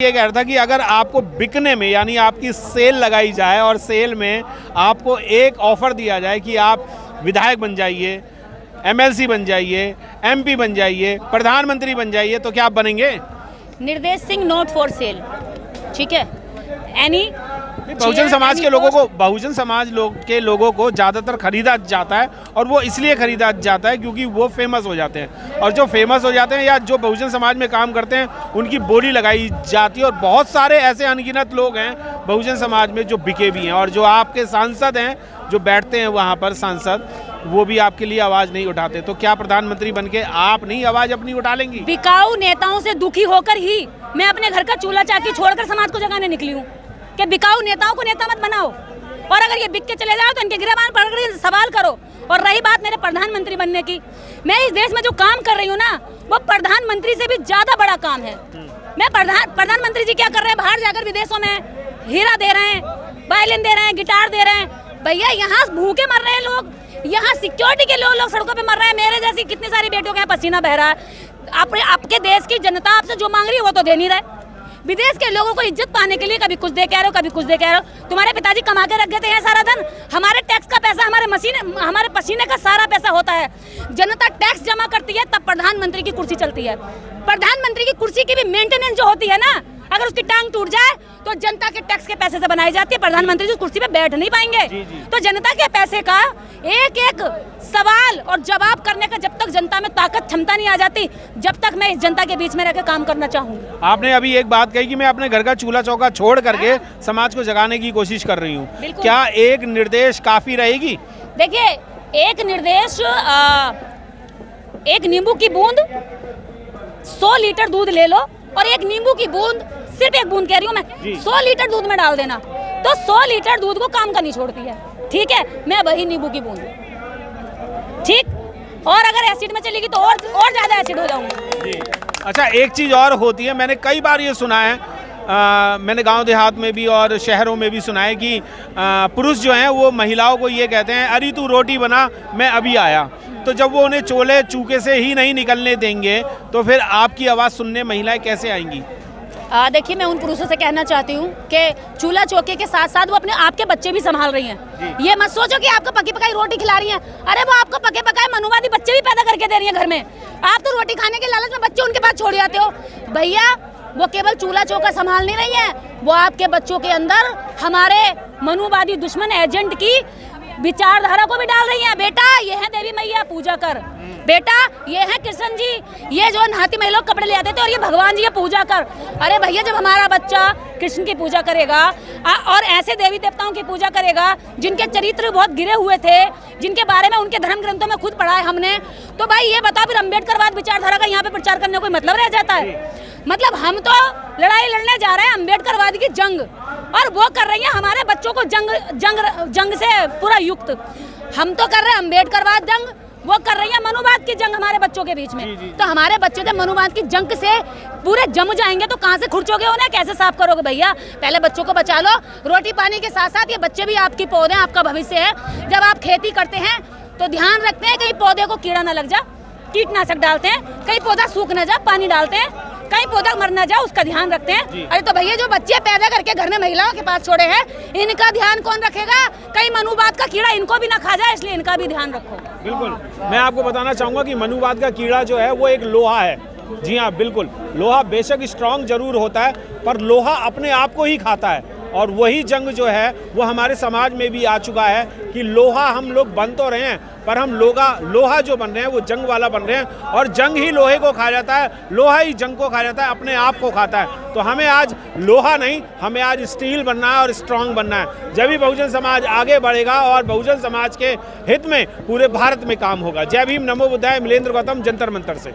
ये कह रहा था कि अगर आपको बिकने में यानी आपकी सेल लगाई जाए और सेल में आपको एक ऑफर दिया जाए कि आप विधायक बन जाइए, एमएलसी बन जाइए, एमपी बन जाइए, प्रधानमंत्री बन जाइए, तो क्या आप बनेंगे? निर्देश सिंह नॉट फॉर सेल, ठीक है। एनी बहुजन समाज के लोगों को ज़्यादातर खरीदा जाता है और वो इसलिए खरीदा जाता है क्योंकि वो फेमस हो जाते हैं, और जो फेमस हो जाते हैं या जो बहुजन समाज में काम करते हैं उनकी बोली लगाई जाती है। और बहुत सारे ऐसे अनगिनत लोग हैं बहुजन समाज में जो बिके भी हैं, और जो आपके सांसद हैं जो बैठते हैं वहाँ पर सांसद, वो भी आपके लिए आवाज़ नहीं उठाते। तो क्या प्रधानमंत्री बनके आप नहीं आवाज़ अपनी उठा लेंगी? बिकाऊ नेताओं से दुखी होकर ही मैं अपने घर का चूल्हा चाकी छोड़कर समाज को जगाने निकली हूँ कि बिकाऊ नेताओं को नेता मत बनाओ, और अगर ये बिक के चले जाओ तो इनके गिरबान पकड़ सवाल करो। और रही बात मेरे प्रधानमंत्री बनने की, मैं इस देश में जो काम कर रही हूँ ना, वो प्रधानमंत्री से भी ज्यादा बड़ा काम है। मैं प्रधानमंत्री जी क्या कर रहे हैं, बाहर जाकर विदेशों में हीरा दे रहे हैं, वायलिन दे रहे हैं, गिटार दे रहे हैं। भैया यहाँ भूखे मर रहे हैं लोग, यहाँ सिक्योरिटी के लोग सड़कों पे मर रहे हैं। मेरे जैसी कितनी सारी बेटियों के यहाँ पसीना बह रहा है। आपके देश की जनता आपसे जो मांग रही है वो तो दे नहीं रहे। विदेश के लोगों को इज्जत पाने के लिए कभी कुछ दे के आ रहे हो, कभी कुछ दे के आ रहे हो। तुम्हारे पिताजी कमा के रख गए थे यहाँ सारा धन, हमारे टैक्स का पैसा, हमारे पसीने का सारा पैसा होता है। जनता टैक्स जमा करती है तब प्रधानमंत्री की कुर्सी चलती है। प्रधानमंत्री की कुर्सी की भी मेंटेनेंस जो होती है ना, अगर उसकी टांग टूट जाए तो जनता के टैक्स के पैसे से बनाई जाती है। प्रधानमंत्री जी कुर्सी पे बैठ नहीं पाएंगे। तो जनता के पैसे का एक एक सवाल और जवाब करने का जब तक जनता में ताकत क्षमता नहीं आ जाती, जब तक मैं इस जनता के बीच में रहकर काम करना चाहूंगी। आपने अभी एक बात कही कि मैं अपने घर का चूल्हा चौका छोड़ करके समाज को जगाने की कोशिश कर रही हूँ। क्या एक निर्देश काफी रहेगी? देखिए, एक निर्देश, एक नींबू की बूंद 100 लीटर दूध ले लो, और एक नींबू की बूंद, सिर्फ एक बूंद कह रही हूँ मैं, 100 लीटर दूध में डाल देना, तो 100 लीटर दूध को काम का नहीं छोड़ती है। ठीक है, मैं वही नींबू की बूंद, ठीक। और अगर एसिड में चलेगी तो और ज्यादा एसिड हो जाऊंगी। अच्छा, एक चीज और होती है, मैंने कई बार ये सुना है, मैंने गांव देहात में भी और शहरों में भी सुना है कि पुरुष जो हैं वो महिलाओं को ये कहते हैं, अरे तू रोटी बना, मैं अभी आया। तो जब वो उन्हें चोले चूके से ही नहीं निकलने देंगे तो फिर आपकी आवाज़ सुनने महिलाएं कैसे आएंगी? देखिए, मैं उन पुरुषों से कहना चाहती हूँ कि चूल्हा चौके के साथ साथ वो अपने आपके बच्चे भी संभाल रही हैं। ये मत सोचो कि आपको पकी पकाई रोटी खिला रही हैं। अरे वो आपको पके पकाए मनुवादी बच्चे भी पैदा करके दे रही हैं घर में। आप तो रोटी खाने के लालच में बच्चे उनके पास छोड़ जाते हो। भैया, वो केवल चूल्हा चौका संभाल नहीं रही है, वो आपके बच्चों के अंदर हमारे मनुवादी दुश्मन एजेंट की विचारधारा को भी डाल रही है। बेटा, ये है देवी मैया, पूजा कर। बेटा, ये है कृष्ण जी, ये जो हाथी महिलाओं कपड़े ले आते थे, और ये भगवान जी की पूजा कर। अरे भैया, जब हमारा बच्चा कृष्ण की पूजा करेगा और ऐसे देवी देवताओं की पूजा करेगा जिनके चरित्र बहुत गिरे हुए थे, जिनके बारे में उनके धर्म ग्रंथों में खुद पढ़ा है हमने, तो भाई ये बताओ फिर अम्बेडकरवाद विचारधारा का यहाँ पे प्रचार करने का कोई मतलब रह जाता है? मतलब हम तो लड़ाई लड़ने जा रहे हैं अम्बेडकरवाद की जंग, और वो कर रही है हमारे बच्चों को जंग से पूरा युक्त। हम तो कर रहे हैं अम्बेडकरवाद जंग, वो कर रही है मनुवाद की जंग हमारे बच्चों के बीच में। तो हमारे बच्चे जब मनुवाद की जंग से पूरे जम जाएंगे तो कहाँ से खुर्चोगे, उन्हें कैसे साफ करोगे? भैया, पहले बच्चों को बचा लो। रोटी पानी के साथ साथ ये बच्चे भी आपकी पौधे, आपका भविष्य है। जब आप खेती करते हैं तो ध्यान रखते हैं कहीं पौधे को कीड़ा ना लग जा, कीटनाशक डालते हैं, कहीं पौधा सूख ना जा, पानी डालते हैं, कहीं पौधा मर ना जाए, उसका ध्यान रखते हैं। अरे तो भैया, जो बच्चे पैदा करके घर में महिलाओं के पास छोड़े हैं, इनका ध्यान कौन रखेगा? कहीं मनुवाद का कीड़ा इनको भी ना खा जाए, इसलिए इनका भी ध्यान रखो। बिल्कुल, मैं आपको बताना चाहूँगा कि मनुवाद का कीड़ा जो है वो एक लोहा है। जी हाँ, बिल्कुल, लोहा बेशक स्ट्रांग जरूर होता है, पर लोहा अपने आप को ही खाता है। और वही जंग जो है वो हमारे समाज में भी आ चुका है कि लोहा हम लोग बन तो रहे हैं, पर हम लोहा जो बन रहे हैं वो जंग वाला बन रहे हैं, और जंग ही लोहे को खा जाता है, लोहा ही जंग को खा जाता है, अपने आप को खाता है। तो हमें आज लोहा नहीं, हमें आज स्टील बनना है और स्ट्रांग बनना है। जब भी बहुजन समाज आगे बढ़ेगा और बहुजन समाज के हित में पूरे भारत में काम होगा। जय भीम, नमो बुद्धाय। मिलेंद्र गौतम, जंतर मंतर से।